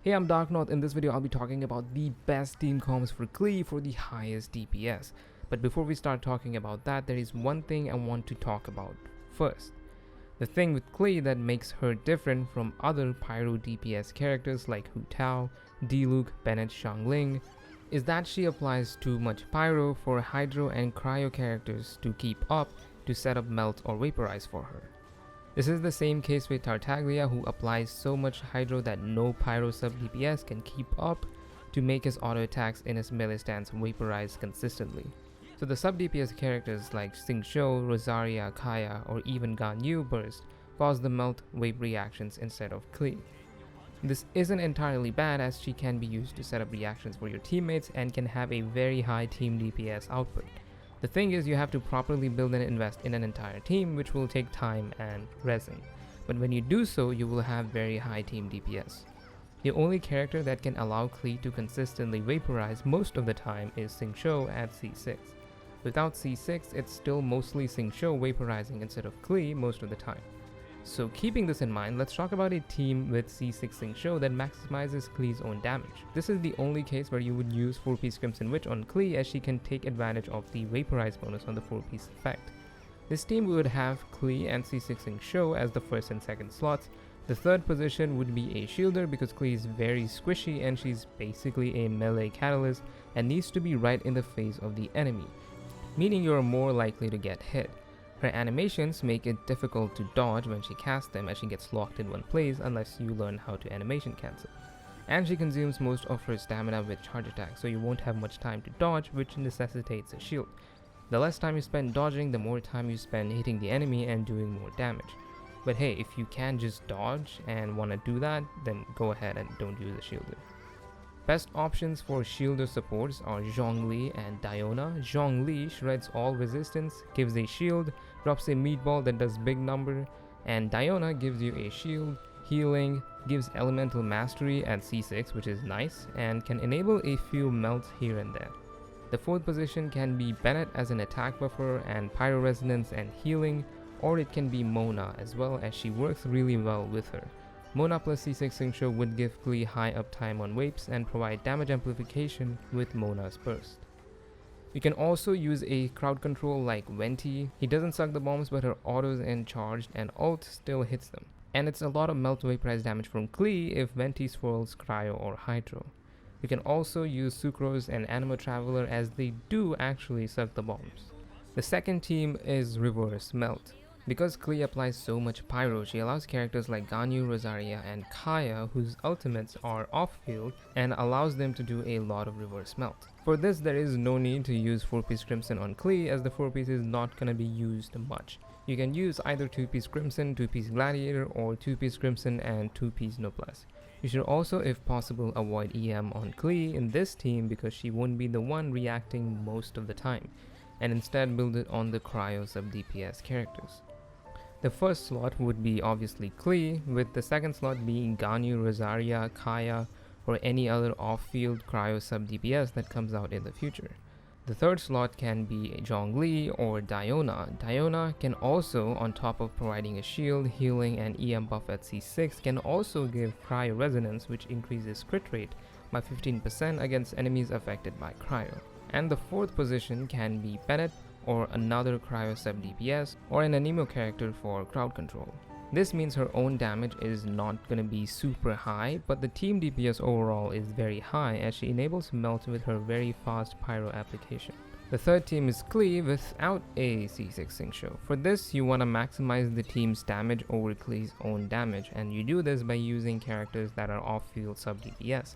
Hey, I'm Dark North. In this video, I'll be talking about the best team comms for Klee for the highest DPS. But before we start talking about that, there is one thing I want to talk about first. The thing with Klee that makes her different from other Pyro DPS characters like Hu Tao, Diluc, Bennett, Xiangling is that she applies too much Pyro for Hydro and Cryo characters to keep up to set up Melt or Vaporize for her. This is the same case with Tartaglia, who applies so much Hydro that no Pyro sub DPS can keep up to make his auto attacks in his melee stance vaporize consistently. So the sub DPS characters like Xingqiu, Rosaria, Kaya, or even Ganyu burst cause the melt wave reactions instead of Klee. This isn't entirely bad, as she can be used to set up reactions for your teammates and can have a very high team DPS output. The thing is, you have to properly build and invest in an entire team, which will take time and resin. But when you do so, you will have very high team DPS. The only character that can allow Klee to consistently vaporize most of the time is Xingqiu at C6. Without C6, it's still mostly Xingqiu vaporizing instead of Klee most of the time. So keeping this in mind, let's talk about a team with C6 Xingqiu that maximizes Klee's own damage. This is the only case where you would use 4-piece Crimson Witch on Klee, as she can take advantage of the Vaporize bonus on the 4-piece effect. This team would have Klee and C6 Xingqiu as the first and second slots. The third position would be a shielder, because Klee is very squishy and she's basically a melee catalyst and needs to be right in the face of the enemy, meaning you're more likely to get hit. Her animations make it difficult to dodge when she casts them, as she gets locked in one place unless you learn how to animation cancel. And she consumes most of her stamina with charge attacks, so you won't have much time to dodge, which necessitates a shield. The less time you spend dodging, the more time you spend hitting the enemy and doing more damage. But hey, if you can just dodge and want to do that, then go ahead and don't use a shielder. Best options for shielder supports are Zhongli and Diona. Zhongli shreds all resistance, gives a shield, drops a meatball that does big number, and Diona gives you a shield, healing, gives elemental mastery at C6, which is nice, and can enable a few melts here and there. The fourth position can be Bennett as an attack buffer and pyro resonance and healing, or it can be Mona as well, as she works really well with her. Mona plus C6 Xingqiu would give Klee high uptime on vapes and provide damage amplification with Mona's burst. You can also use a crowd control like Venti. He doesn't suck the bombs, but her autos and charged and ult still hits them. And it's a lot of melt vaporize damage from Klee if Venti swirls Cryo or Hydro. You can also use Sucrose and Anima Traveler, as they do actually suck the bombs. The second team is Reverse Melt. Because Klee applies so much Pyro, she allows characters like Ganyu, Rosaria, and Kaya, whose ultimates are off-field, and allows them to do a lot of reverse melt. For this, there is no need to use 4-piece Crimson on Klee, as the 4-piece is not going to be used much. You can use either 2-piece Crimson, 2-piece Gladiator, or 2-piece Crimson and 2-piece Noblesse. You should also, if possible, avoid EM on Klee in this team, because she won't be the one reacting most of the time, and instead build it on the Cryo sub DPS characters. The first slot would be obviously Klee, with the second slot being Ganyu, Rosaria, Kaya, or any other off-field Cryo sub DPS that comes out in the future. The third slot can be Zhongli or Diona. Diona can also, on top of providing a shield, healing, and EM buff at C6, can also give Cryo Resonance, which increases crit rate by 15% against enemies affected by Cryo. And the fourth position can be Bennett, or another Cryo sub DPS, or an Anemo character for crowd control. This means her own damage is not gonna be super high, but the team DPS overall is very high, as she enables melt with her very fast Pyro application. The third team is Klee without a C6 Xingqiu. For this, you want to maximize the team's damage over Klee's own damage, and you do this by using characters that are off-field sub DPS.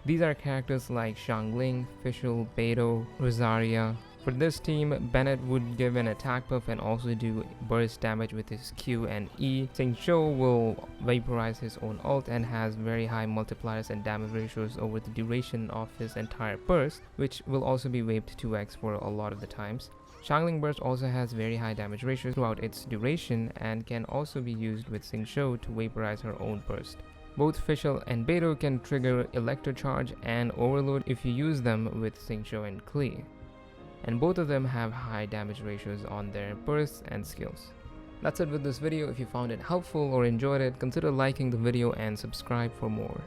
These are characters like Xiangling, Fischl, Beidou, Rosaria. For this team, Bennett would give an attack buff and also do burst damage with his Q and E. Xingqiu will vaporize his own ult and has very high multipliers and damage ratios over the duration of his entire burst, which will also be waved 2x for a lot of the times. Xiangling burst also has very high damage ratios throughout its duration and can also be used with Xingqiu to vaporize her own burst. Both Fischl and Beidou can trigger Electro Charge and Overload if you use them with Xingqiu and Klee, and both of them have high damage ratios on their bursts and skills. That's it with this video. If you found it helpful or enjoyed it, consider liking the video and subscribe for more.